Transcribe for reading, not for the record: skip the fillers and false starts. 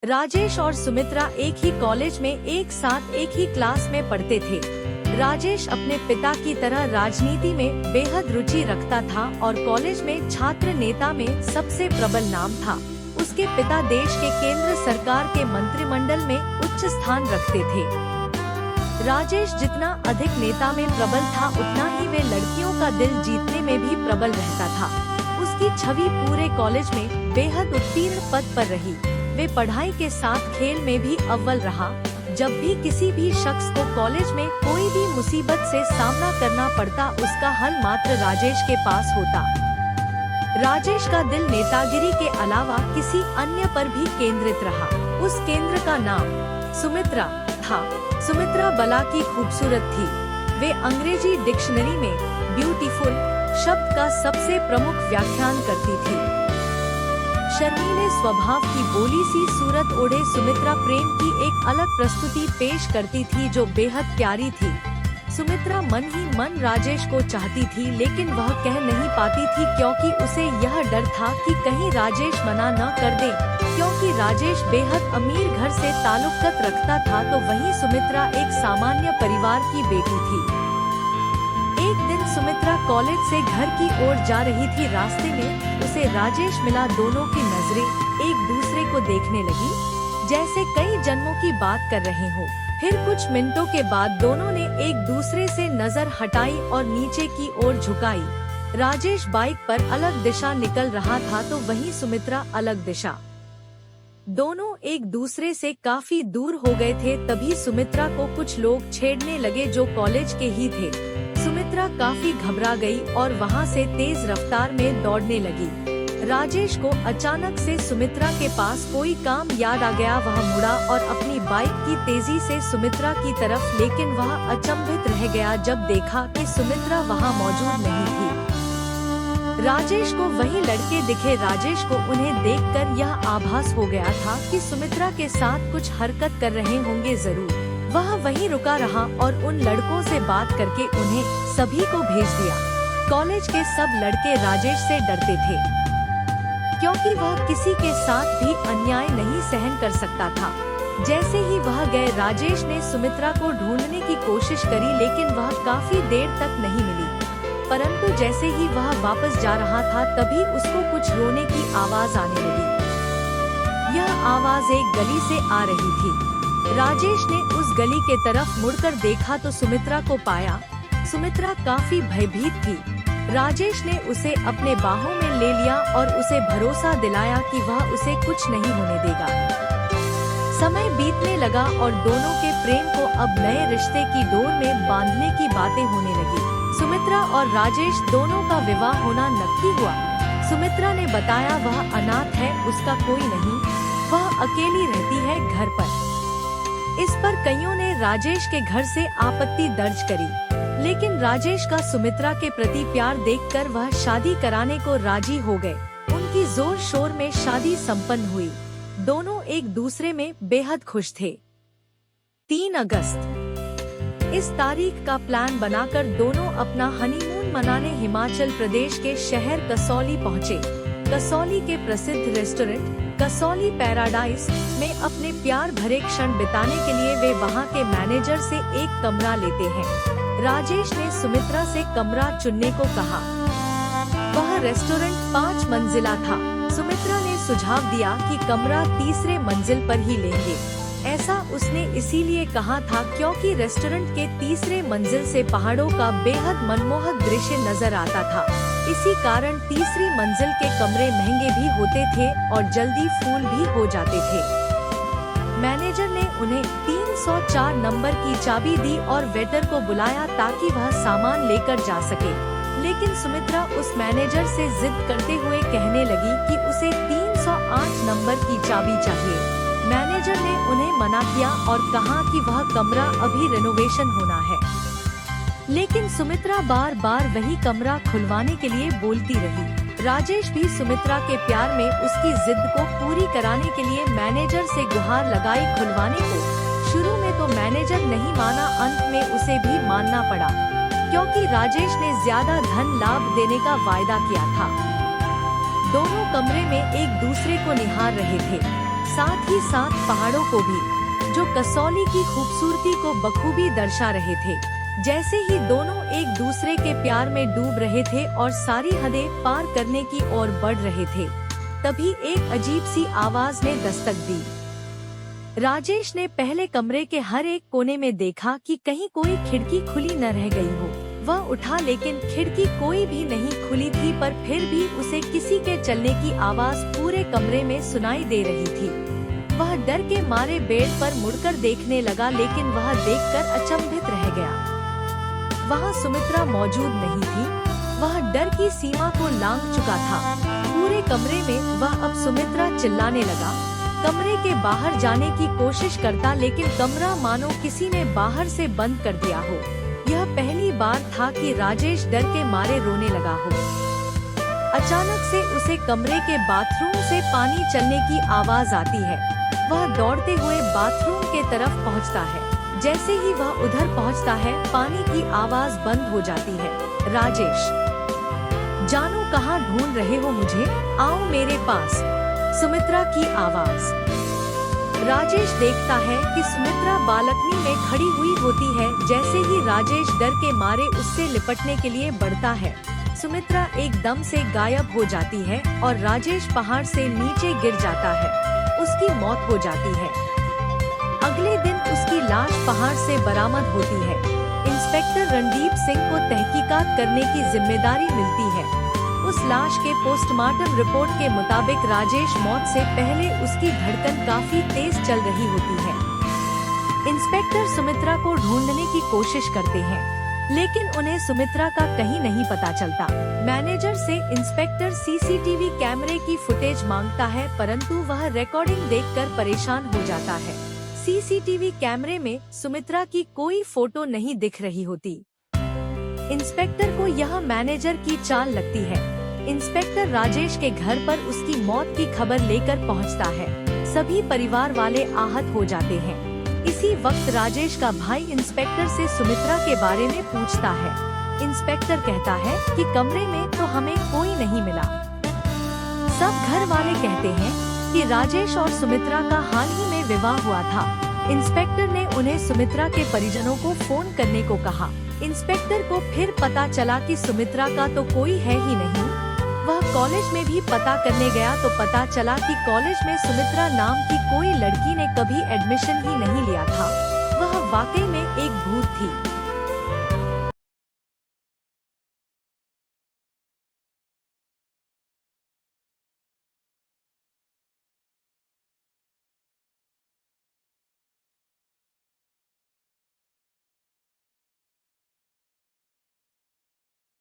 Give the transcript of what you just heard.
राजेश और सुमित्रा एक ही कॉलेज में एक साथ एक ही क्लास में पढ़ते थे। राजेश अपने पिता की तरह राजनीति में बेहद रुचि रखता था और कॉलेज में छात्र नेता में सबसे प्रबल नाम था। उसके पिता देश के केंद्र सरकार के मंत्रिमंडल में उच्च स्थान रखते थे। राजेश जितना अधिक नेता में प्रबल था, उतना ही वे लड़कियों का दिल जीतने में भी प्रबल रहता था। उसकी छवि पूरे कॉलेज में बेहद उत्तीर्ण पद पर रही। वे पढ़ाई के साथ खेल में भी अव्वल रहा। जब भी किसी भी शख्स को कॉलेज में कोई भी मुसीबत से सामना करना पड़ता, उसका हल मात्र राजेश के पास होता। राजेश का दिल नेतागिरी के अलावा किसी अन्य पर भी केंद्रित रहा। उस केंद्र का नाम सुमित्रा था। सुमित्रा बला की खूबसूरत थी। वे अंग्रेजी डिक्शनरी में ब्यूटीफुल शब्द का सबसे प्रमुख व्याख्यान करती थी। शर्मीले स्वभाव की बोली सी सूरत ओढ़े सुमित्रा प्रेम की एक अलग प्रस्तुति पेश करती थी जो बेहद प्यारी थी। सुमित्रा मन ही मन राजेश को चाहती थी, लेकिन वह कह नहीं पाती थी क्योंकि उसे यह डर था कि कहीं राजेश मना न कर दे। क्योंकि राजेश बेहद अमीर घर से ताल्लुक रखता था, तो वहीं सुमित्रा एक सामान्य परिवार की बेटी थी। एक दिन सुमित्रा कॉलेज से घर की ओर जा रही थी। रास्ते में उसे राजेश मिला। दोनों की नजरें एक दूसरे को देखने लगी, जैसे कई जन्मों की बात कर रहे हो। फिर कुछ मिनटों के बाद दोनों ने एक दूसरे से नजर हटाई और नीचे की ओर झुकाई। राजेश बाइक पर अलग दिशा निकल रहा था, तो वहीं सुमित्रा अलग दिशा। दोनों एक दूसरे से काफी दूर हो गए थे। तभी सुमित्रा को कुछ लोग छेड़ने लगे जो कॉलेज के ही थे। सुमित्रा काफी घबरा गई और वहां से तेज रफ्तार में दौड़ने लगी। राजेश को अचानक से सुमित्रा के पास कोई काम याद आ गया। वह मुड़ा और अपनी बाइक की तेजी से सुमित्रा की तरफ, लेकिन वह अचंभित रह गया जब देखा कि सुमित्रा वहां मौजूद नहीं थी। राजेश को वही लड़के दिखे। राजेश को उन्हें देखकर यह आभास हो गया था कि सुमित्रा के साथ कुछ हरकत कर रहे होंगे जरूर। वह वहीं रुका रहा और उन लड़कों से बात करके उन्हें सभी को भेज दिया। कॉलेज के सब लड़के राजेश से डरते थे, क्योंकि वह किसी के साथ भी अन्याय नहीं सहन कर सकता था। जैसे ही वह गए, राजेश ने सुमित्रा को ढूंढने की कोशिश करी, लेकिन वह काफी देर तक नहीं मिली। परंतु जैसे ही वह वापस जा रहा था, तभी उसको कुछ रोने की आवाज आने लगी। यह आवाज एक गली से आ रही थी। राजेश ने उस गली के तरफ मुड़कर देखा तो सुमित्रा को पाया। सुमित्रा काफी भयभीत थी। राजेश ने उसे अपने बाहों में ले लिया और उसे भरोसा दिलाया कि वह उसे कुछ नहीं होने देगा। समय बीतने लगा और दोनों के प्रेम को अब नए रिश्ते की डोर में बांधने की बातें होने लगी। सुमित्रा और राजेश दोनों का विवाह होना नक्की हुआ। सुमित्रा ने बताया वह अनाथ है, उसका कोई नहीं, वह अकेली रहती है घर पर। इस पर कईयों ने राजेश के घर से आपत्ति दर्ज करी, लेकिन राजेश का सुमित्रा के प्रति प्यार देखकर वह शादी कराने को राजी हो गए। उनकी जोर शोर में शादी संपन्न हुई। दोनों एक दूसरे में बेहद खुश थे। 3 अगस्त इस तारीख का प्लान बनाकर दोनों अपना हनीमून मनाने हिमाचल प्रदेश के शहर कसौली पहुँचे। कसौली के प्रसिद्ध रेस्टोरेंट कसौली पैराडाइज में अपने प्यार भरे क्षण बिताने के लिए वे वहां के मैनेजर से एक कमरा लेते हैं। राजेश ने सुमित्रा से कमरा चुनने को कहा। वह रेस्टोरेंट 5 मंजिला था। सुमित्रा ने सुझाव दिया कि कमरा तीसरे मंजिल पर ही लेंगे। ऐसा उसने इसीलिए कहा था क्योंकि रेस्टोरेंट के तीसरे मंजिल से पहाड़ों का बेहद मनमोहक दृश्य नजर आता था। इसी कारण तीसरी मंजिल के कमरे महंगे भी होते थे और जल्दी फुल भी हो जाते थे। मैनेजर ने उन्हें 304 नंबर की चाबी दी और वेटर को बुलाया ताकि वह सामान लेकर जा सके। लेकिन सुमित्रा उस मैनेजर से जिद करते हुए कहने लगी कि उसे 308 नंबर की चाबी चाहिए। मैनेजर ने उन्हें मना किया और कहा कि वह कमरा अभी रेनोवेशन होना है। लेकिन सुमित्रा बार बार वही कमरा खुलवाने के लिए बोलती रही। राजेश भी सुमित्रा के प्यार में उसकी जिद को पूरी कराने के लिए मैनेजर से गुहार लगाई खुलवाने को। शुरू में तो मैनेजर नहीं माना, अंत में उसे भी मानना पड़ा, क्योंकि राजेश ने ज्यादा धन लाभ देने का वायदा किया था। दोनों कमरे में एक दूसरे को निहार रहे थे। साथ ही साथ पहाड़ों को भी, जो कसौली की खूबसूरती को बखूबी दर्शा रहे थे। जैसे ही दोनों एक दूसरे के प्यार में डूब रहे थे और सारी हदें पार करने की ओर बढ़ रहे थे, तभी एक अजीब सी आवाज ने दस्तक दी। राजेश ने पहले कमरे के हर एक कोने में देखा कि कहीं कोई खिड़की खुली न रह गई हो। वह उठा लेकिन खिड़की कोई भी नहीं खुली थी, पर फिर भी उसे किसी के चलने की आवाज पूरे कमरे में सुनाई दे रही थी। वह डर के मारे बेड पर मुड़कर देखने लगा, लेकिन वह देखकर अचंभित रह गया। वहाँ सुमित्रा मौजूद नहीं थी। वह डर की सीमा को लांघ चुका था। पूरे कमरे में वह अब सुमित्रा चिल्लाने लगा। कमरे के बाहर जाने की कोशिश करता, लेकिन कमरा मानो किसी ने बाहर से बंद कर दिया हो। यह पहली बार था कि राजेश डर के मारे रोने लगा हो। अचानक से उसे कमरे के बाथरूम से पानी चलने की आवाज आती है। वह दौड़ते हुए बाथरूम के तरफ पहुंचता है। जैसे ही वह उधर पहुंचता है, पानी की आवाज बंद हो जाती है। राजेश, जानू कहाँ ढूंढ रहे हो मुझे? आओ मेरे पास। सुमित्रा की आवाज। राजेश देखता है कि सुमित्रा बालकनी में खड़ी हुई होती है। जैसे ही राजेश डर के मारे उससे लिपटने के लिए बढ़ता है, सुमित्रा एकदम से गायब हो जाती है और राजेश पहाड़ से नीचे गिर जाता है। उसकी मौत हो जाती है। अगले दिन उसकी लाश पहाड़ से बरामद होती है। इंस्पेक्टर रणदीप सिंह को तहकीकात करने की जिम्मेदारी मिलती है। उस लाश के पोस्टमार्टम रिपोर्ट के मुताबिक राजेश मौत से पहले उसकी धड़कन काफी तेज चल रही होती है। इंस्पेक्टर सुमित्रा को ढूंढने की कोशिश करते हैं, लेकिन उन्हें सुमित्रा का कहीं नहीं पता चलता। मैनेजर से इंस्पेक्टर सीसीटीवी कैमरे की फुटेज मांगता है, परंतु वह रिकॉर्डिंग देखकर परेशान हो जाता है। सीसीटीवी कैमरे में सुमित्रा की कोई फोटो नहीं दिख रही होती। इंस्पेक्टर को यह मैनेजर की चाल लगती है। इंस्पेक्टर राजेश के घर पर उसकी मौत की खबर लेकर पहुंचता है। सभी परिवार वाले आहत हो जाते हैं। इसी वक्त राजेश का भाई इंस्पेक्टर से सुमित्रा के बारे में पूछता है। इंस्पेक्टर कहता है कि कमरे में तो हमें कोई नहीं मिला। सब घर वाले कहते हैं कि राजेश और सुमित्रा का हाल ही में विवाह हुआ था। इंस्पेक्टर ने उन्हें सुमित्रा के परिजनों को फोन करने को कहा। इंस्पेक्टर को फिर पता चला कि सुमित्रा का तो कोई है ही नहीं। वह कॉलेज में भी पता करने गया तो पता चला कि कॉलेज में सुमित्रा नाम की कोई लड़की ने कभी एडमिशन ही नहीं लिया था। वह वाकई में एक भूत थी।